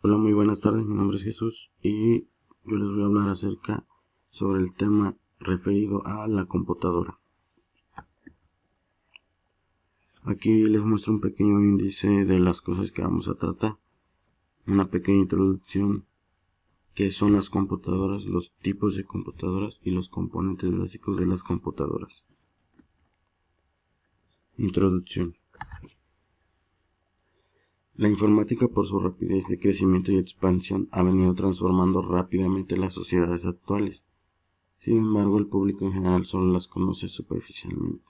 Hola, muy buenas tardes, mi nombre es Jesús y yo les voy a hablar acerca sobre el tema referido a la computadora. Aquí les muestro un pequeño índice de las cosas que vamos a tratar, una pequeña introducción, qué son las computadoras, los tipos de computadoras y los componentes básicos de las computadoras. Introducción. La informática, por su rapidez de crecimiento y expansión, ha venido transformando rápidamente las sociedades actuales. Sin embargo, el público en general solo las conoce superficialmente.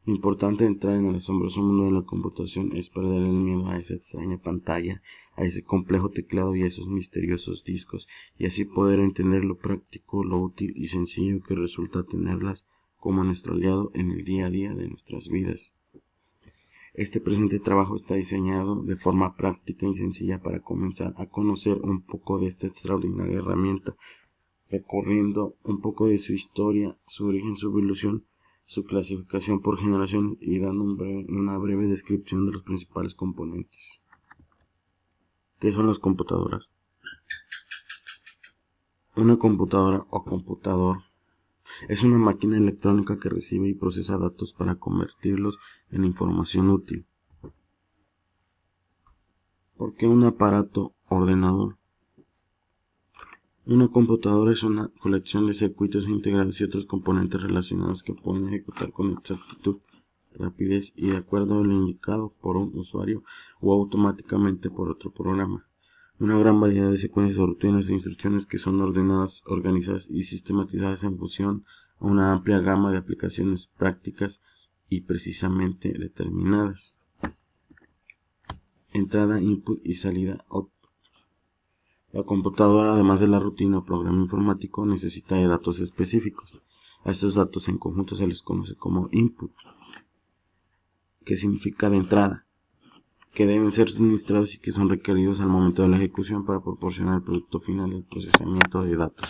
Lo importante de entrar en el asombroso mundo de la computación es perder el miedo a esa extraña pantalla, a ese complejo teclado y a esos misteriosos discos, y así poder entender lo práctico, lo útil y sencillo que resulta tenerlas como nuestro aliado en el día a día de nuestras vidas. Este presente trabajo está diseñado de forma práctica y sencilla para comenzar a conocer un poco de esta extraordinaria herramienta, recorriendo un poco de su historia, su origen, su evolución, su clasificación por generación y dando una breve descripción de los principales componentes. ¿Qué son las computadoras? Una computadora o computador es una máquina electrónica que recibe y procesa datos para convertirlos en información útil. ¿Por qué un aparato ordenador? Una computadora es una colección de circuitos integrados y otros componentes relacionados que pueden ejecutar con exactitud, rapidez y de acuerdo a lo indicado por un usuario o automáticamente por otro programa. Una gran variedad de secuencias o rutinas de instrucciones que son ordenadas, organizadas y sistematizadas en función a una amplia gama de aplicaciones prácticas y precisamente determinadas. Entrada, input y salida output. La computadora, además de la rutina o programa informático, necesita de datos específicos. A estos datos en conjunto se les conoce como input, que significa de entrada, que deben ser suministrados y que son requeridos al momento de la ejecución para proporcionar el producto final del procesamiento de datos,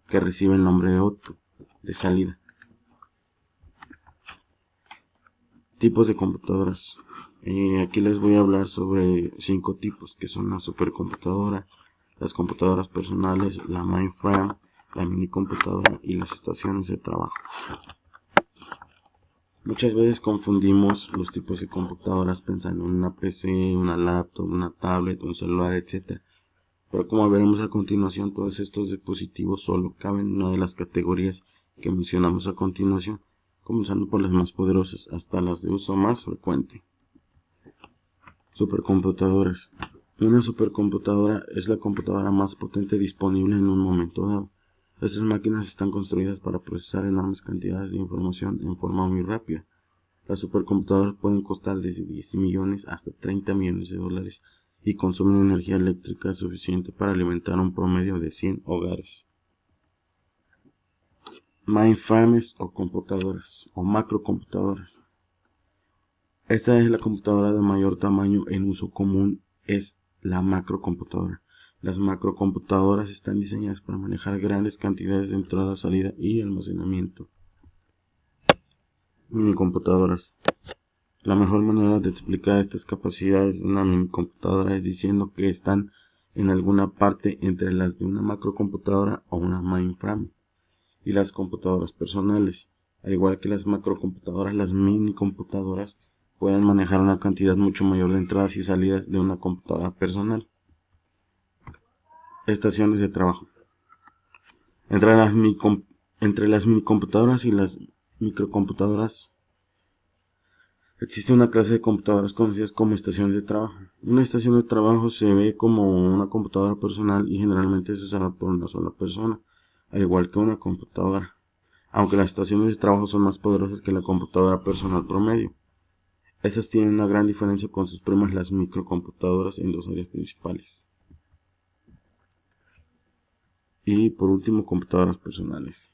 que recibe el nombre de output, de salida. Tipos de computadoras. Aquí les voy a hablar sobre 5 tipos, que son la supercomputadora, las computadoras personales, la mainframe, la minicomputadora y las estaciones de trabajo. Muchas veces confundimos los tipos de computadoras pensando en una PC, una laptop, una tablet, un celular, etc. Pero como veremos a continuación, todos estos dispositivos solo caben en una de las categorías que mencionamos a continuación, comenzando por las más poderosas hasta las de uso más frecuente. Supercomputadoras. Una supercomputadora es la computadora más potente disponible en un momento dado. Estas máquinas están construidas para procesar enormes cantidades de información en forma muy rápida. Las supercomputadoras pueden costar desde 10 millones hasta 30 millones de dólares y consumen energía eléctrica suficiente para alimentar un promedio de 100 hogares. Mainframes o computadoras o macrocomputadoras. Esta es la computadora de mayor tamaño en uso común, es la macrocomputadora. Las macrocomputadoras están diseñadas para manejar grandes cantidades de entrada, salida y almacenamiento. Minicomputadoras. La mejor manera de explicar estas capacidades de una minicomputadora es diciendo que están en alguna parte entre las de una macrocomputadora o una mainframe y las computadoras personales. Al igual que las macrocomputadoras, las minicomputadoras pueden manejar una cantidad mucho mayor de entradas y salidas de una computadora personal. Estaciones de trabajo. Entre las minicomputadoras y las microcomputadoras existe una clase de computadoras conocidas como estaciones de trabajo. Una estación de trabajo se ve como una computadora personal y generalmente es usada por una sola persona, al igual que una computadora, aunque las estaciones de trabajo son más poderosas que la computadora personal promedio. Estas tienen una gran diferencia con sus primas las microcomputadoras en dos áreas principales. Y por último, computadoras personales.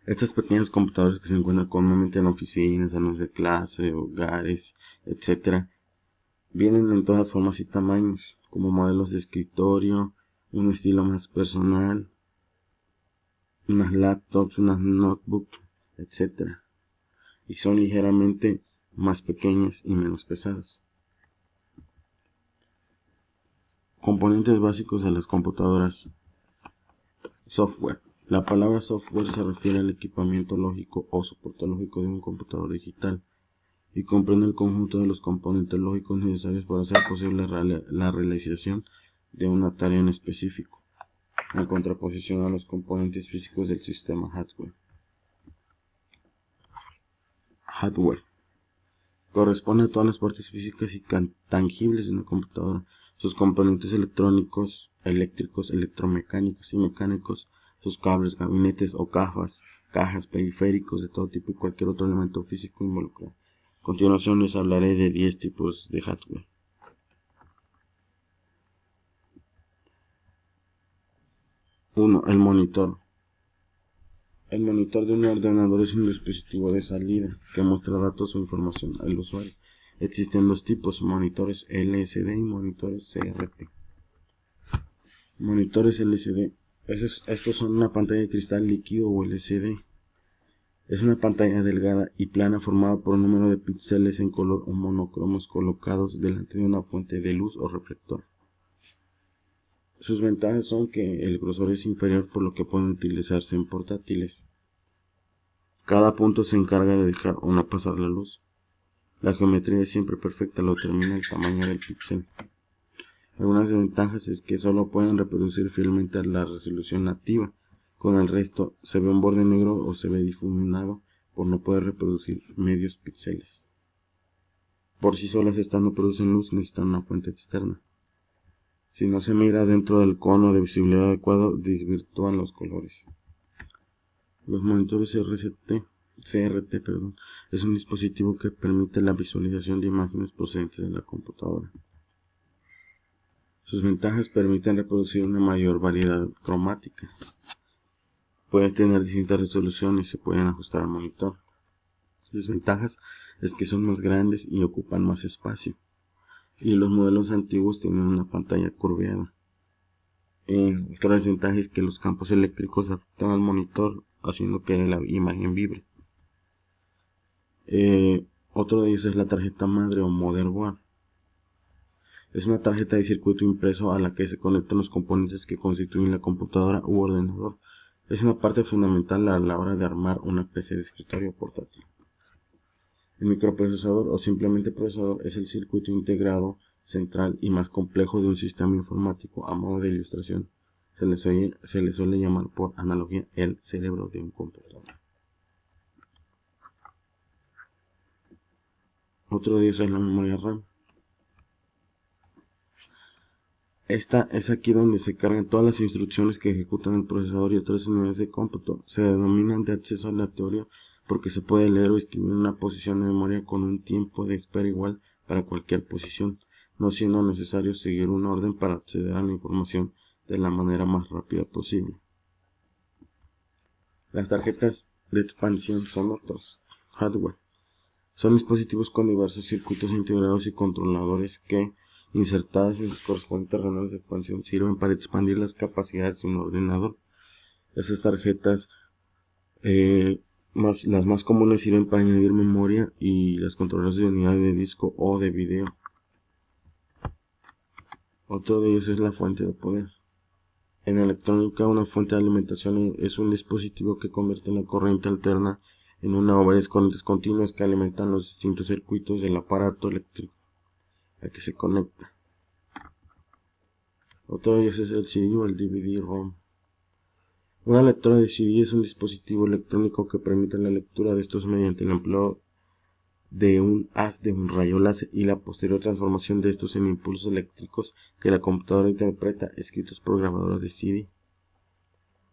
Estas pequeñas computadoras que se encuentran comúnmente en oficinas, salones de clase, hogares, etc., vienen en todas formas y tamaños, como modelos de escritorio, un estilo más personal, unas laptops, unas notebooks, etc. Y son ligeramente más pequeñas y menos pesadas. Componentes básicos de las computadoras. Software. La palabra software se refiere al equipamiento lógico o soporte lógico de un computador digital y comprende el conjunto de los componentes lógicos necesarios para hacer posible la realización de una tarea en específico, en contraposición a los componentes físicos del sistema hardware. Hardware. Corresponde a todas las partes físicas y tangibles de una computadora, sus componentes electrónicos, eléctricos, electromecánicos y mecánicos, sus cables, gabinetes o cajas, periféricos de todo tipo y cualquier otro elemento físico involucrado. A continuación les hablaré de 10 tipos de hardware. 1. El monitor. El monitor de un ordenador es un dispositivo de salida que muestra datos o información al usuario. Existen dos tipos, monitores LCD y monitores CRT. Monitores LCD. Estos son una pantalla de cristal líquido o LCD. Es una pantalla delgada y plana formada por un número de píxeles en color o monocromos colocados delante de una fuente de luz o reflector. Sus ventajas son que el grosor es inferior, por lo que pueden utilizarse en portátiles. Cada punto se encarga de dejar o no pasar la luz. La geometría es siempre perfecta, lo determina el tamaño del píxel. Algunas desventajas es que solo pueden reproducir fielmente la resolución nativa. Con el resto se ve un borde negro o se ve difuminado por no poder reproducir medios píxeles. Por sí solas estas no producen luz, necesitan una fuente externa. Si no se mira dentro del cono de visibilidad adecuado, desvirtúan los colores. Los monitores CRT es un dispositivo que permite la visualización de imágenes procedentes de la computadora. Sus ventajas permiten reproducir una mayor variedad cromática. Pueden tener distintas resoluciones y se pueden ajustar al monitor. Sus desventajas es que son más grandes y ocupan más espacio. Y los modelos antiguos tienen una pantalla curveada. Otra desventaja es que los campos eléctricos afectan al monitor, haciendo que la imagen vibre. Otro de ellos es la tarjeta madre o motherboard. Es una tarjeta de circuito impreso a la que se conectan los componentes que constituyen la computadora u ordenador. Es una parte fundamental a la hora de armar una PC de escritorio portátil. El microprocesador o simplemente procesador es el circuito integrado central y más complejo de un sistema informático. A modo de ilustración, se le suele llamar por analogía el cerebro de un computador. Otro de ellos es la memoria RAM. Esta es aquí donde se cargan todas las instrucciones que ejecutan el procesador y otras unidades de cómputo. Se denominan de acceso aleatorio porque se puede leer o escribir una posición de memoria con un tiempo de espera igual para cualquier posición, no siendo necesario seguir un orden para acceder a la información de la manera más rápida posible. Las tarjetas de expansión son otros hardware. Son dispositivos con diversos circuitos integrados y controladores que, insertadas en sus correspondientes ranuras de expansión, sirven para expandir las capacidades de un ordenador. Estas tarjetas, las más comunes, sirven para añadir memoria y las controladoras de unidades de disco o de video. Otro de ellos es la fuente de poder. En electrónica, una fuente de alimentación es un dispositivo que convierte la corriente alterna en una o varias corrientes continuas que alimentan los distintos circuitos del aparato eléctrico al que se conecta. Otro de ellos es el CD o el DVD-ROM. Una lectora de CD es un dispositivo electrónico que permite la lectura de estos mediante el empleo de un haz de un rayo láser y la posterior transformación de estos en impulsos eléctricos que la computadora interpreta, escritos por grabadoras de CD.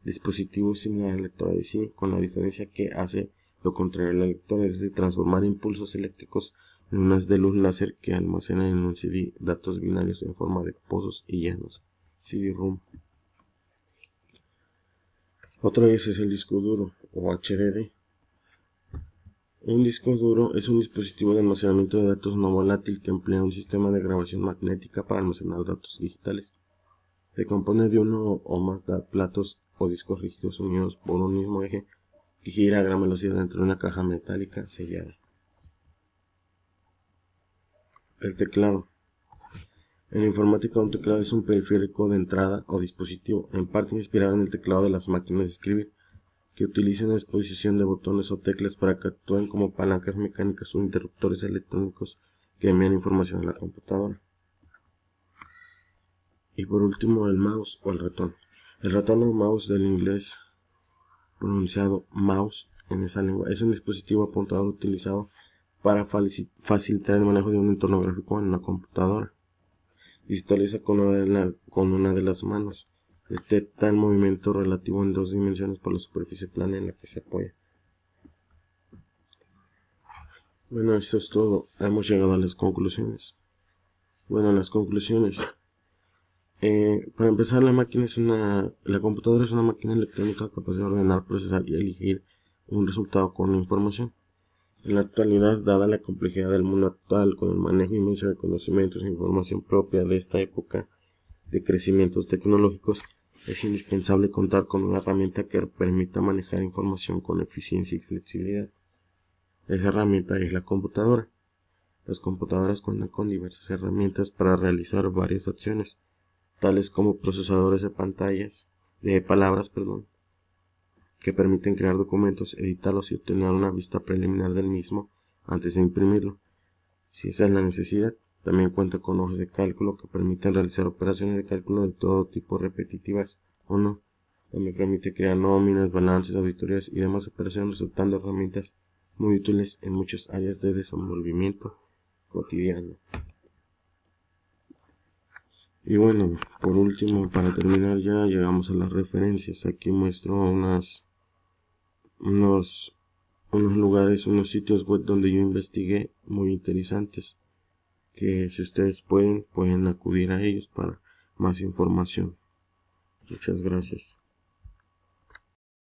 Dispositivo similar a la lectora de CD, con la diferencia que hace lo contrario a la lectora, es decir, transformar impulsos eléctricos en un haz de luz láser que almacenan en un CD datos binarios en forma de pozos y llanos. CD-ROM. Otro de ellos es el disco duro o HDD. Un disco duro es un dispositivo de almacenamiento de datos no volátil que emplea un sistema de grabación magnética para almacenar datos digitales. Se compone de uno o más platos o discos rígidos unidos por un mismo eje que gira a gran velocidad dentro de una caja metálica sellada. El teclado. En la informática, un teclado es un periférico de entrada o dispositivo, en parte inspirado en el teclado de las máquinas de escribir, que utiliza una disposición de botones o teclas para que actúen como palancas mecánicas o interruptores electrónicos que envían información a la computadora. Y por último, el mouse o el ratón. El ratón o mouse del inglés pronunciado mouse en esa lengua es un dispositivo apuntador utilizado para facilitar el manejo de un entorno gráfico en una computadora. Visualiza con una de las manos. Detecta el movimiento relativo en 2 dimensiones por la superficie plana en la que se apoya. Bueno, esto es todo. Hemos llegado a las conclusiones. Bueno, las conclusiones. Para empezar, la computadora es una máquina electrónica capaz de ordenar, procesar y elegir un resultado con información. En la actualidad, dada la complejidad del mundo actual, con el manejo inmenso de conocimientos e información propia de esta época de crecimientos tecnológicos, es indispensable contar con una herramienta que permita manejar información con eficiencia y flexibilidad. Esa herramienta es la computadora. Las computadoras cuentan con diversas herramientas para realizar varias acciones, tales como procesadores de palabras, que permiten crear documentos, editarlos y obtener una vista preliminar del mismo antes de imprimirlo, si esa es la necesidad. También cuenta con hojas de cálculo que permiten realizar operaciones de cálculo de todo tipo, repetitivas o no. También permite crear nóminas, balances, auditorías y demás operaciones, resultando herramientas muy útiles en muchas áreas de desenvolvimiento cotidiano. Y bueno, por último, para terminar ya llegamos a las referencias. Aquí muestro unos lugares, unos sitios web donde yo investigué muy interesantes, que si ustedes pueden acudir a ellos para más información. Muchas gracias.